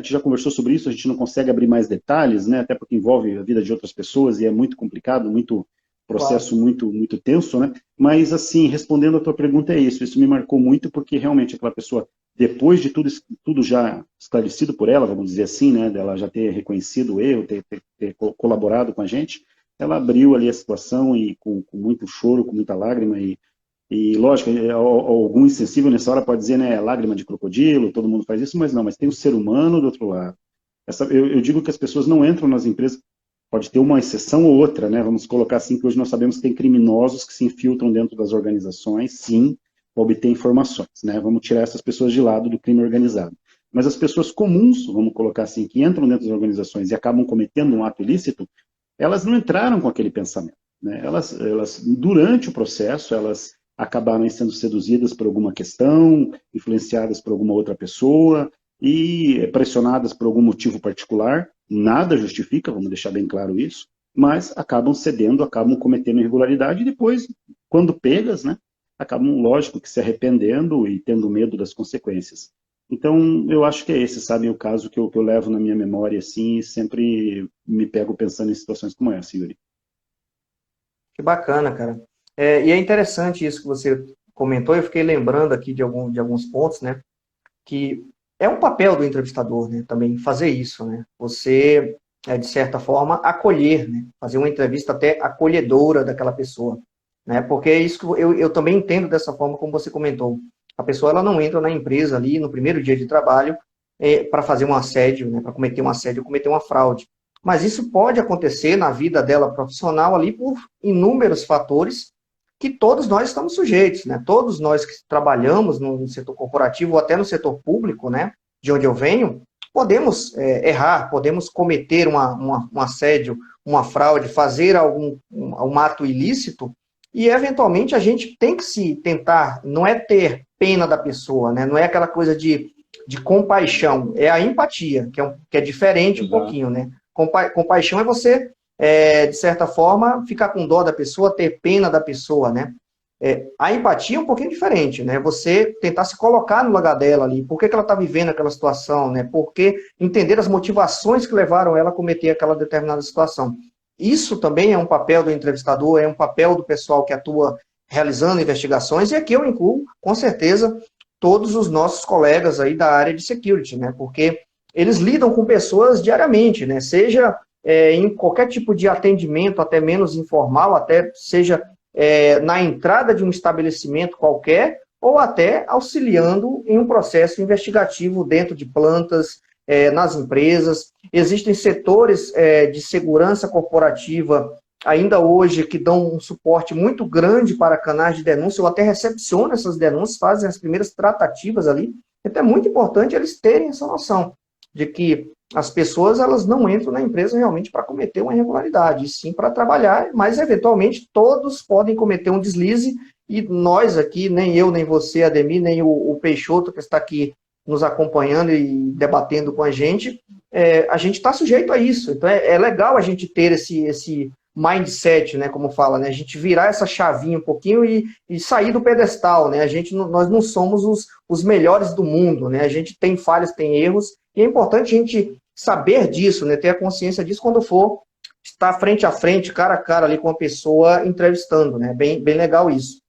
já conversou sobre isso, a gente não consegue abrir mais detalhes, né? Até porque envolve a vida de outras pessoas e é muito complicado, muito Claro. processo muito tenso, né? Mas assim, respondendo a tua pergunta é isso me marcou muito porque realmente aquela pessoa, depois de tudo já esclarecido por ela, vamos dizer assim, né? Dela já ter reconhecido o erro, ter colaborado com a gente, ela abriu ali a situação e com muito choro, com muita lágrima e lógico, algum insensível nessa hora pode dizer, né, lágrima de crocodilo, todo mundo faz isso, mas não, mas tem o ser humano do outro lado. Eu digo que as pessoas não entram nas empresas, pode ter uma exceção ou outra, né, vamos colocar assim, que hoje nós sabemos que tem criminosos que se infiltram dentro das organizações, sim, para obter informações, né, vamos tirar essas pessoas de lado do crime organizado. Mas as pessoas comuns, vamos colocar assim, que entram dentro das organizações e acabam cometendo um ato ilícito, elas não entraram com aquele pensamento. Né? Durante o processo, elas acabaram sendo seduzidas por alguma questão, influenciadas por alguma outra pessoa e pressionadas por algum motivo particular. Nada justifica, vamos deixar bem claro isso, mas acabam cedendo, acabam cometendo irregularidade e depois, quando pegas, né, acabam, lógico, que se arrependendo e tendo medo das consequências. Então, eu acho que é esse, sabe, o caso que eu levo na minha memória, assim, e sempre me pego pensando em situações como essa, Yuri. Que bacana, cara. E é interessante isso que você comentou, eu fiquei lembrando aqui de alguns pontos, né? Que é um papel do entrevistador, né? Também fazer isso, né? Você, de certa forma, acolher, né? Fazer uma entrevista até acolhedora daquela pessoa, né? Porque é isso que eu também entendo dessa forma como você comentou. A pessoa ela não entra na empresa ali no primeiro dia de trabalho para fazer um assédio, né? Para cometer um assédio, cometer uma fraude. Mas isso pode acontecer na vida dela profissional ali por inúmeros fatores que todos nós estamos sujeitos, né? Todos nós que trabalhamos no setor corporativo ou até no setor público, né? De onde eu venho, podemos errar, podemos cometer um assédio, uma fraude, fazer um ato ilícito e, eventualmente, a gente tem que se tentar, não é ter pena da pessoa, né? Não é aquela coisa de compaixão, é a empatia, que é diferente um Exato. pouquinho, né? Compaixão é você de certa forma, ficar com dó da pessoa, ter pena da pessoa, né? A empatia é um pouquinho diferente, né? Você tentar se colocar no lugar dela ali, por que ela está vivendo aquela situação, né? Porque entender as motivações que levaram ela a cometer aquela determinada situação. Isso também é um papel do entrevistador, é um papel do pessoal que atua realizando investigações, e aqui eu incluo, com certeza, todos os nossos colegas aí da área de security, né? Porque eles lidam com pessoas diariamente, né? Seja em qualquer tipo de atendimento, até menos informal, até seja na entrada de um estabelecimento qualquer, ou até auxiliando em um processo investigativo dentro de plantas, nas empresas. Existem setores de segurança corporativa ainda hoje que dão um suporte muito grande para canais de denúncia, ou até recepcionam essas denúncias, fazem as primeiras tratativas ali. Então é muito importante eles terem essa noção de que as pessoas elas não entram na empresa realmente para cometer uma irregularidade, e sim para trabalhar, mas eventualmente todos podem cometer um deslize, e nós aqui, nem eu, nem você, Ademir, nem o Peixoto, que está aqui nos acompanhando e debatendo com a gente está sujeito a isso. Então é legal a gente ter esse mindset, né, como fala, né, a gente virar essa chavinha um pouquinho e sair do pedestal, né, nós não somos os melhores do mundo, né, a gente tem falhas, tem erros, e é importante a gente saber disso, né, ter a consciência disso quando for estar frente a frente, cara a cara ali com a pessoa entrevistando, né, bem legal isso.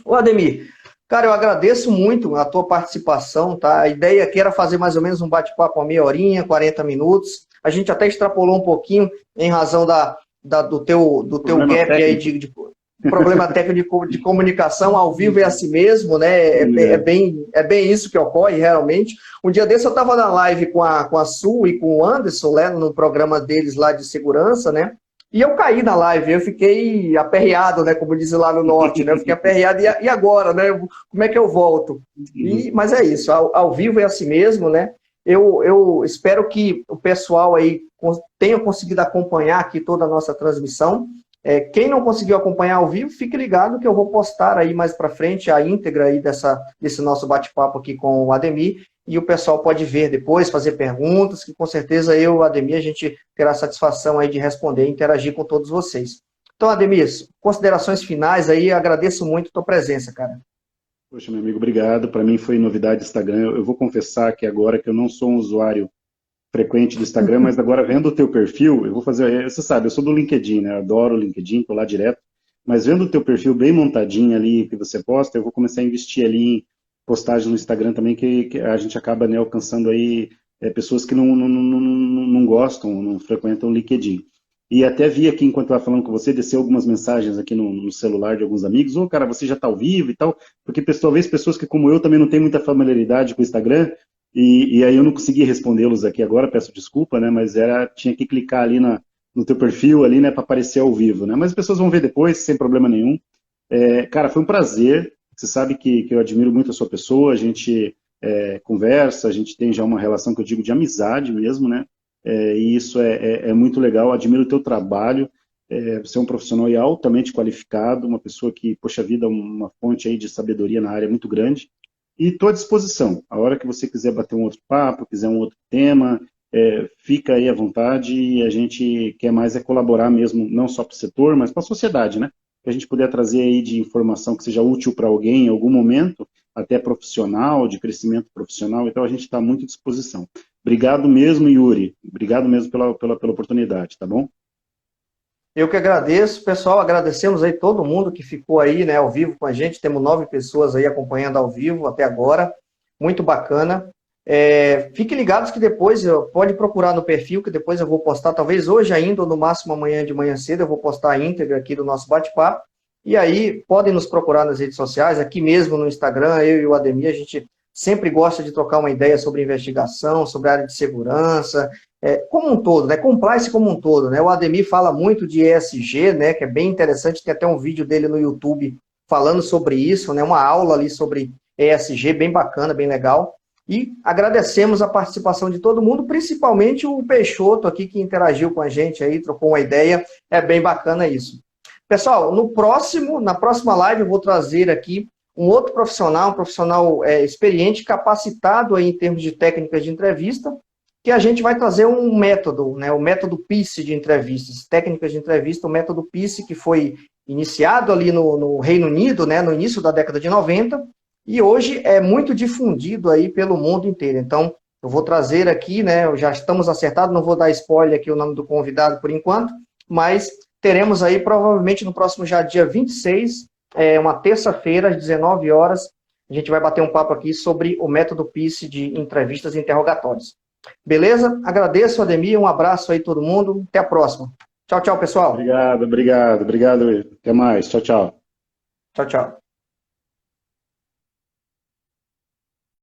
Ô Ademir, cara, eu agradeço muito a tua participação, tá? A ideia aqui era fazer mais ou menos um bate-papo, uma meia horinha, 40 minutos. A gente até extrapolou um pouquinho em razão do teu Problema gap aí técnico. de problema técnico de comunicação. Ao vivo é assim mesmo, né? É bem isso que ocorre realmente. Um dia desse eu estava na live com a Su e com o Anderson, né, no programa deles lá de segurança, né? E eu caí na live, eu fiquei aperreado, né, como dizem lá no norte, né? Eu fiquei aperreado, e agora, né? Como é que eu volto? Mas é isso, ao vivo é assim mesmo, né? Eu espero que o pessoal aí tenha conseguido acompanhar aqui toda a nossa transmissão. Quem não conseguiu acompanhar ao vivo, fique ligado que eu vou postar aí mais para frente a íntegra aí desse nosso bate-papo aqui com o Ademir, e o pessoal pode ver depois, fazer perguntas, que com certeza eu e o Ademir, a gente terá satisfação aí de responder e interagir com todos vocês. Então, Ademir, considerações finais aí, agradeço muito a tua presença, cara. Poxa, meu amigo, obrigado. Para mim foi novidade Instagram. Eu vou confessar que agora que eu não sou um usuário frequente do Instagram, mas agora vendo o teu perfil, eu vou fazer, você sabe, eu sou do LinkedIn, né? Eu adoro o LinkedIn, tô lá direto, mas vendo o teu perfil bem montadinho ali que você posta, eu vou começar a investir ali em postagem no Instagram também, que a gente acaba, né, alcançando aí pessoas que não gostam, não frequentam o LinkedIn. E até vi aqui, enquanto eu estava falando com você, desceu algumas mensagens aqui no celular de alguns amigos, cara, você já está ao vivo e tal, porque talvez pessoas que, como eu, também não têm muita familiaridade com o Instagram, e aí eu não consegui respondê-los aqui agora, peço desculpa, né, mas tinha que clicar ali no teu perfil, ali, né, para aparecer ao vivo, né, mas as pessoas vão ver depois, sem problema nenhum. Cara, foi um prazer, você sabe que eu admiro muito a sua pessoa, a gente conversa, a gente tem já uma relação que eu digo de amizade mesmo, né, e isso é muito legal, admiro o teu trabalho, você é um profissional aí altamente qualificado, uma pessoa que, poxa vida, uma fonte aí de sabedoria na área muito grande, e estou à disposição, a hora que você quiser bater um outro papo, quiser um outro tema, fica aí à vontade, e a gente quer mais colaborar mesmo, não só para o setor, mas para a sociedade, né, que a gente puder trazer aí de informação que seja útil para alguém em algum momento, até profissional, de crescimento profissional, então a gente está muito à disposição. Obrigado mesmo, Yuri. Obrigado mesmo pela oportunidade, tá bom? Eu que agradeço, pessoal, agradecemos aí todo mundo que ficou aí, né, ao vivo com a gente, temos 9 pessoas aí acompanhando ao vivo até agora, muito bacana. Fiquem ligados que depois, pode procurar no perfil, que depois eu vou postar, talvez hoje ainda, ou no máximo amanhã de manhã cedo, eu vou postar a íntegra aqui do nosso bate-papo, e aí podem nos procurar nas redes sociais, aqui mesmo no Instagram, eu e o Ademir, a gente sempre gosta de trocar uma ideia sobre investigação, sobre a área de segurança, como um todo, né? Compliance como um todo, né? O Ademir fala muito de ESG, né? Que é bem interessante, tem até um vídeo dele no YouTube falando sobre isso, né? Uma aula ali sobre ESG, bem bacana, bem legal. E agradecemos a participação de todo mundo, principalmente o Peixoto aqui que interagiu com a gente aí, trocou uma ideia, é bem bacana isso. Pessoal, na próxima live eu vou trazer aqui um outro profissional, um profissional experiente, capacitado aí em termos de técnicas de entrevista, que a gente vai trazer um método, né, o método PICE de entrevistas, técnicas de entrevista, o método PICE que foi iniciado ali no Reino Unido, né, no início da década de 90, e hoje é muito difundido aí pelo mundo inteiro. Então, eu vou trazer aqui, né, já estamos acertados, não vou dar spoiler aqui o nome do convidado por enquanto, mas teremos aí provavelmente no próximo já dia 26, uma terça-feira, às 19 horas, a gente vai bater um papo aqui sobre o método PICE de entrevistas e interrogatórios. Beleza? Agradeço, Ademir, um abraço aí todo mundo, até a próxima. Tchau, tchau, pessoal. Obrigado. Até mais. Tchau, tchau. Tchau, tchau.